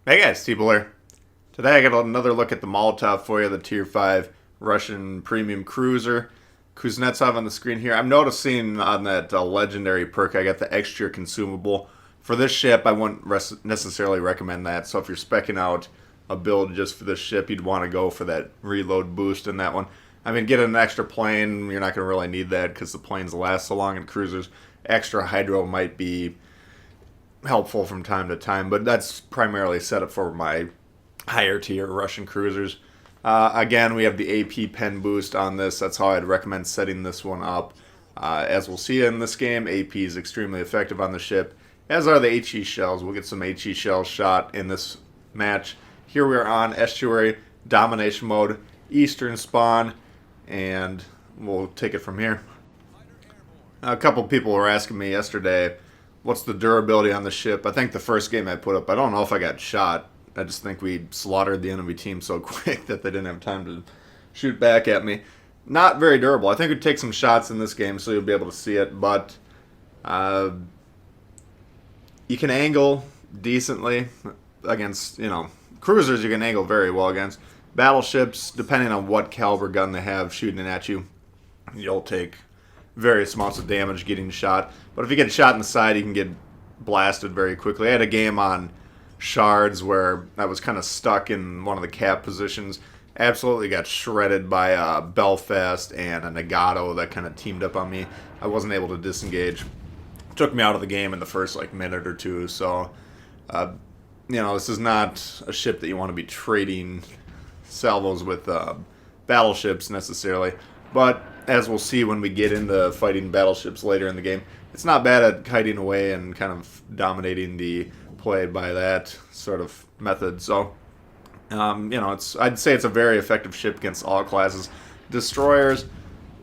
Hey guys, T-Bull here. Today I got another look at the Molotov for you, the Tier 5 Russian premium cruiser. Kuznetsov on the screen here. I'm noticing on that legendary perk I got the extra consumable. For this ship, I wouldn't necessarily recommend that. So if you're speccing out a build just for this ship, you'd want to go for that reload boost in that one. I mean, get an extra plane, you're not going to really need that because the planes last so long in cruisers. Extra hydro might be helpful from time to time, but that's primarily set up for my higher tier Russian cruisers. Again, we have the AP pen boost on this. That's how I'd recommend setting this one up. As we'll see in this game, AP is extremely effective on the ship, as are the HE shells. We'll get some HE shells shot in this match. Here we are on estuary, domination mode, eastern spawn, and we'll take it from here. A couple people were asking me yesterday, what's the durability on the ship? I think the first game I put up, I don't know if I got shot. I just think we slaughtered the enemy team so quick that they didn't have time to shoot back at me. Not very durable. I think we'd take some shots in this game so you'll be able to see it, but you can angle decently against, cruisers you can angle very well against. Battleships, depending on what caliber gun they have shooting at you, you'll take various amounts of damage getting shot. But if you get shot in the side, you can get blasted very quickly. I had a game on Shards where I was kind of stuck in one of the cap positions. Absolutely got shredded by a Belfast and a Nagato that kind of teamed up on me. I wasn't able to disengage. Took me out of the game in the first minute or two. So, this is not a ship that you want to be trading salvos with battleships necessarily. But as we'll see when we get into fighting battleships later in the game, it's not bad at kiting away and kind of dominating the play by that sort of method. So, I'd say it's a very effective ship against all classes. Destroyers,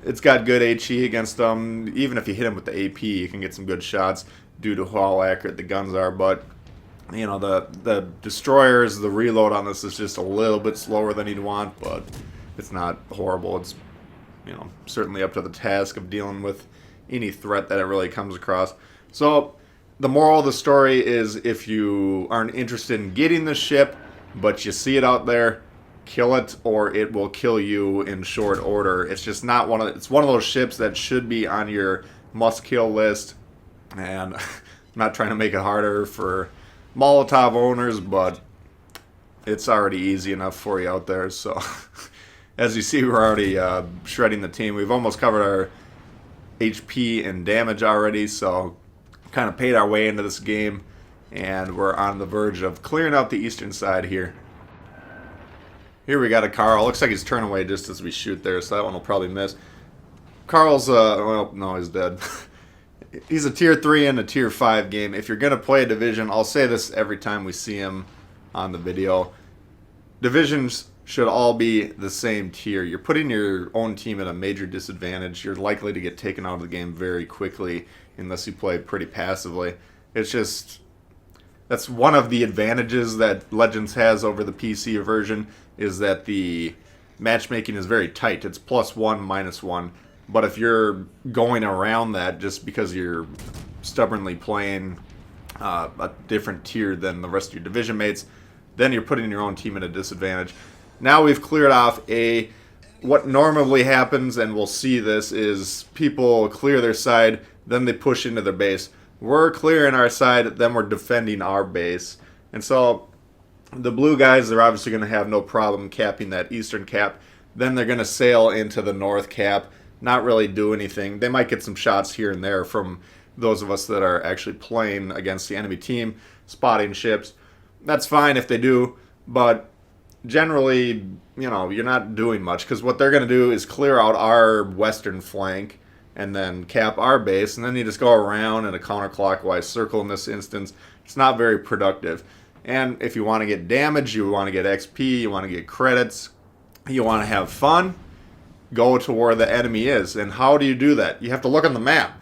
it's got good HE against them. Even if you hit them with the AP, you can get some good shots due to how accurate the guns are. But, the destroyers, the reload on this is just a little bit slower than you'd want, but it's not horrible. It's certainly up to the task of dealing with any threat that it really comes across. So, the moral of the story is if you aren't interested in getting the ship, but you see it out there, kill it or it will kill you in short order. It's just not it's one of those ships that should be on your must-kill list. And I'm not trying to make it harder for Molotov owners, but it's already easy enough for you out there. So, as you see, we're already shredding the team. We've almost covered our HP and damage already, so kind of paid our way into this game, and we're on the verge of clearing out the eastern side here. Here we got a Carl. Looks like he's turning away just as we shoot there, so that one will probably miss. Carl's, well, no, he's dead. He's a Tier 3 and a Tier 5 game. If you're going to play a division, I'll say this every time we see him on the video, divisions should all be the same tier. You're putting your own team at a major disadvantage. You're likely to get taken out of the game very quickly unless you play pretty passively. It's just, that's one of the advantages that Legends has over the PC version, is that the matchmaking is very tight. It's +1, -1. But if you're going around that just because you're stubbornly playing a different tier than the rest of your division mates, then you're putting your own team at a disadvantage. Now we've cleared off what normally happens, and we'll see this, is people clear their side, then they push into their base. We're clearing our side, then we're defending our base. And so the blue guys are obviously going to have no problem capping that eastern cap. Then they're going to sail into the north cap, not really do anything. They might get some shots here and there from those of us that are actually playing against the enemy team, spotting ships. That's fine if they do, but generally, you're not doing much, because what they're going to do is clear out our western flank and then cap our base, and then you just go around in a counterclockwise circle in this instance. It's not very productive. And if you want to get damage, you want to get XP, you want to get credits, you want to have fun, go to where the enemy is. And how do you do that? You have to look on the map.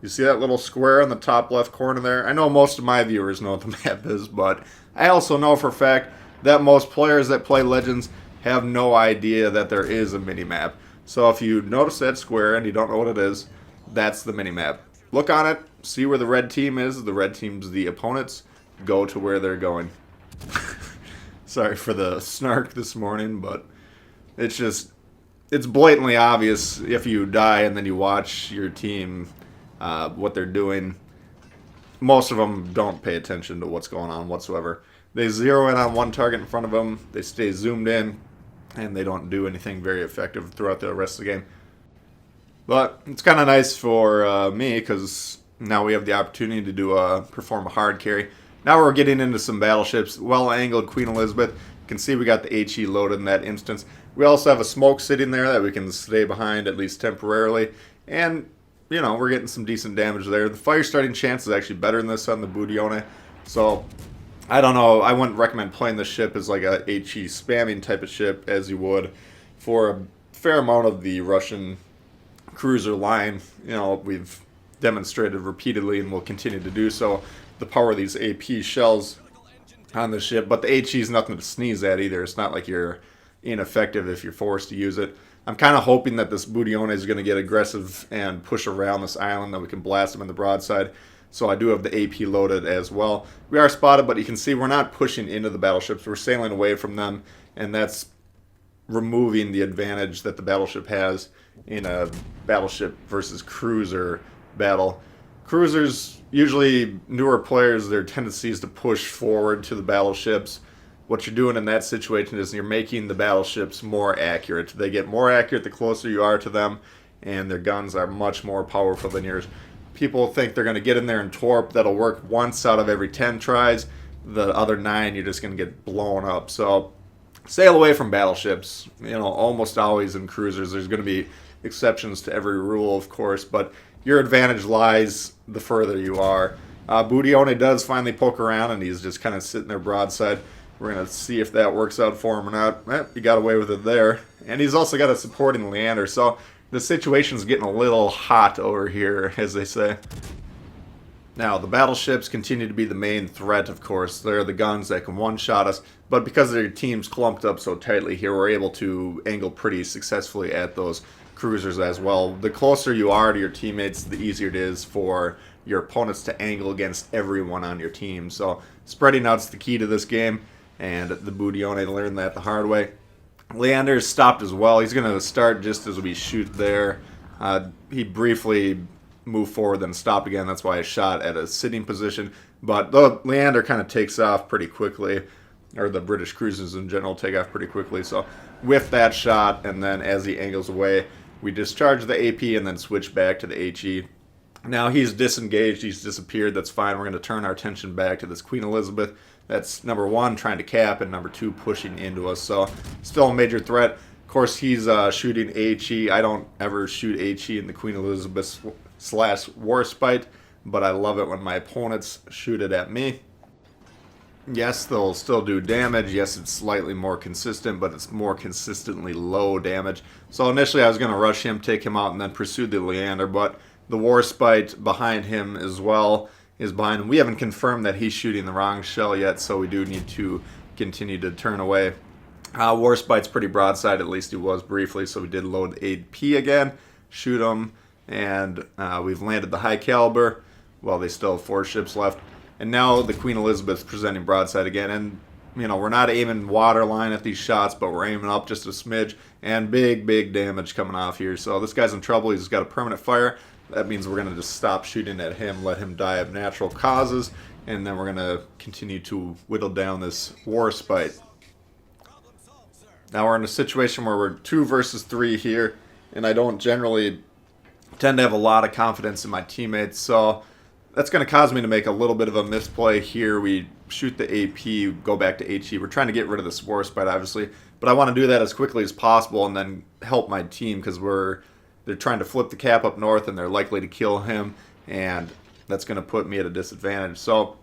You see that little square in the top left corner there? I know most of my viewers know what the map is, but I also know for a fact that most players that play Legends have no idea that there is a mini-map. So if you notice that square and you don't know what it is, that's the mini-map. Look on it, see where the red team is. The red team's the opponents. Go to where they're going. Sorry for the snark this morning, but it's just, it's blatantly obvious if you die and then you watch your team, what they're doing. Most of them don't pay attention to what's going on whatsoever. They zero in on one target in front of them, they stay zoomed in, and they don't do anything very effective throughout the rest of the game. But it's kind of nice for me, because now we have the opportunity to do perform a hard carry. Now we're getting into some battleships. Well-angled Queen Elizabeth. You can see we got the HE loaded in that instance. We also have a smoke sitting there that we can stay behind, at least temporarily. And, you know, we're getting some decent damage there. The fire starting chance is actually better than this on the Budione. So, I don't know. I wouldn't recommend playing this ship as like a HE spamming type of ship as you would for a fair amount of the Russian cruiser line. You know, we've demonstrated repeatedly and will continue to do so the power of these AP shells on the ship. But the HE is nothing to sneeze at either. It's not like you're ineffective if you're forced to use it. I'm kind of hoping that this Budione is going to get aggressive and push around this island, that we can blast them in the broadside. So I do have the AP loaded as well. We are spotted, but you can see we're not pushing into the battleships. We're sailing away from them, and that's removing the advantage that the battleship has in a battleship versus cruiser battle. Cruisers, usually newer players, their tendency is to push forward to the battleships. What you're doing in that situation is you're making the battleships more accurate. They get more accurate the closer you are to them, and their guns are much more powerful than yours. People think they're going to get in there and torp. That'll work once out of every 10 tries. The other 9, you're just going to get blown up. So sail away from battleships. You know, almost always in cruisers. There's going to be exceptions to every rule, of course, but your advantage lies the further you are. Budione does finally poke around, and he's just kind of sitting there broadside. We're going to see if that works out for him or not. He got away with it there. And he's also got a supporting Leander, so the situation's getting a little hot over here, as they say. Now, the battleships continue to be the main threat, of course. They're the guns that can one-shot us, but because their team's clumped up so tightly here, we're able to angle pretty successfully at those cruisers as well. The closer you are to your teammates, the easier it is for your opponents to angle against everyone on your team. So spreading out's the key to this game, and the Budione learned that the hard way. Leander stopped as well. He's going to start just as we shoot there. He briefly moved forward, then stopped again. That's why I shot at a sitting position. But the Leander kind of takes off pretty quickly, or the British cruisers in general take off pretty quickly. So with that shot, and then as he angles away, we discharge the AP and then switch back to the HE. Now he's disengaged, he's disappeared, that's fine. We're going to turn our attention back to this Queen Elizabeth. That's number 1, trying to cap, and number 2, pushing into us. So still a major threat. Of course, he's shooting HE. I don't ever shoot HE in the Queen Elizabeth / Warspite, but I love it when my opponents shoot it at me. Yes, they'll still do damage. Yes, it's slightly more consistent, but it's more consistently low damage. So initially I was going to rush him, take him out, and then pursue the Leander, but the Warspite behind him as well is behind him. We haven't confirmed that he's shooting the wrong shell yet, so we do need to continue to turn away. Warspite's pretty broadside, at least he was briefly, so we did load the AP again, shoot him, and we've landed the high caliber. Well, they still have 4 ships left. And now the Queen Elizabeth's presenting broadside again. And, you know, we're not aiming waterline at these shots, but we're aiming up just a smidge. And big, big damage coming off here. So this guy's in trouble. He's got a permanent fire. That means we're going to just stop shooting at him, let him die of natural causes. And then we're going to continue to whittle down this Warspite. Now we're in a situation where we're 2 versus 3 here. And I don't generally tend to have a lot of confidence in my teammates. So that's going to cause me to make a little bit of a misplay here. We shoot the AP, go back to HE. We're trying to get rid of this Warspite, obviously. But I want to do that as quickly as possible and then help my team, because they're trying to flip the cap up north and they're likely to kill him. And that's going to put me at a disadvantage. So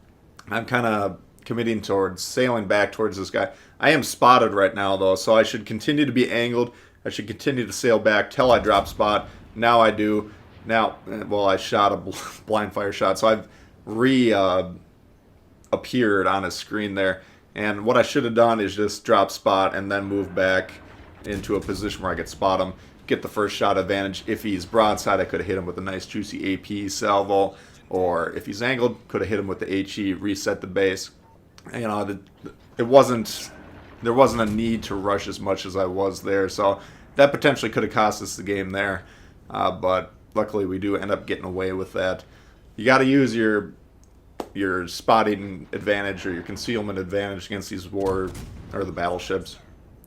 I'm kind of committing towards sailing back towards this guy. I am spotted right now, though, so I should continue to be angled. I should continue to sail back till I drop spot. Now I do. Now, well, I shot a blind fire shot, so I've appeared on his screen there. And what I should have done is just drop spot and then move back into a position where I could spot him, get the first shot advantage. If he's broadside, I could have hit him with a nice juicy AP salvo, or if he's angled, could have hit him with the HE, reset the base. You know, it wasn't there wasn't a need to rush as much as I was there. So that potentially could have cost us the game there. But luckily we do end up getting away with that. You got to use your spotting advantage or your concealment advantage against these the battleships,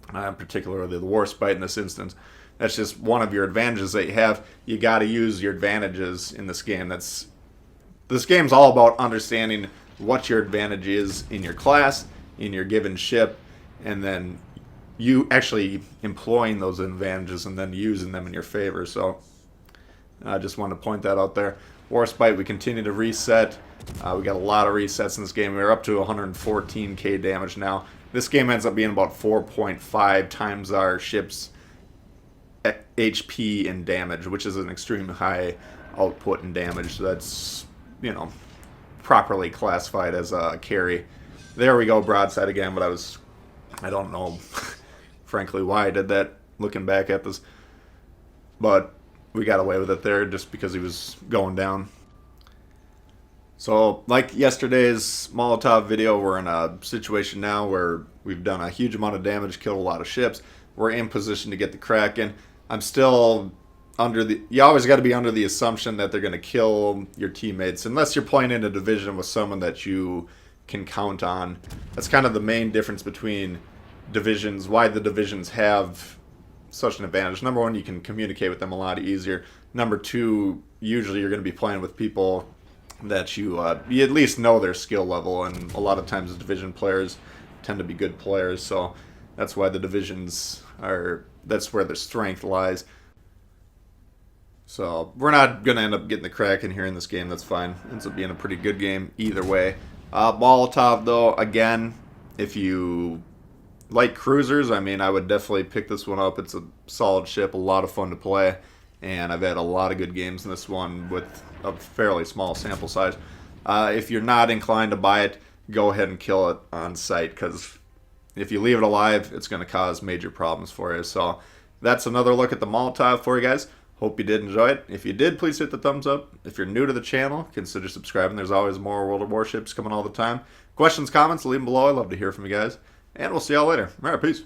particularly the Warspite in this instance. That's just one of your advantages that you have. You got to use your advantages in this game. This game's all about understanding what your advantage is in your class, in your given ship, and then you actually employing those advantages and then using them in your favor. So I just wanted to point that out there. Warspite, we continue to reset. We got a lot of resets in this game. We're up to 114k damage now. This game ends up being about 4.5 times our ship's HP and damage, which is an extremely high output and damage. So that's, properly classified as a carry. There we go, broadside again, but I don't know, frankly, why I did that, looking back at this. But we got away with it there just because he was going down. So, like yesterday's Molotov video, we're in a situation now where we've done a huge amount of damage, killed a lot of ships. We're in position to get the Kraken. I'm still you always got to be under the assumption that they're going to kill your teammates, unless you're playing in a division with someone that you can count on. That's kind of the main difference between divisions, why the divisions have such an advantage. Number one, you can communicate with them a lot easier. Number two, usually you're going to be playing with people that you at least know their skill level, and a lot of times the division players tend to be good players, so that's why the divisions that's where their strength lies. So we're not going to end up getting the Kraken here in this game. That's fine. Ends up being a pretty good game either way. Molotov, though, again, if you like cruisers, I would definitely pick this one up. It's a solid ship, a lot of fun to play, and I've had a lot of good games in this one with a fairly small sample size. If you're not inclined to buy it, go ahead and kill it on sight, because if you leave it alive, it's going to cause major problems for you. So that's another look at the Molotov for you guys. Hope you did enjoy it. If you did, please hit the thumbs up. If you're new to the channel, consider subscribing. There's always more World of Warships coming all the time. Questions, comments, leave them below. I'd love to hear from you guys. And we'll see y'all later. All right, peace.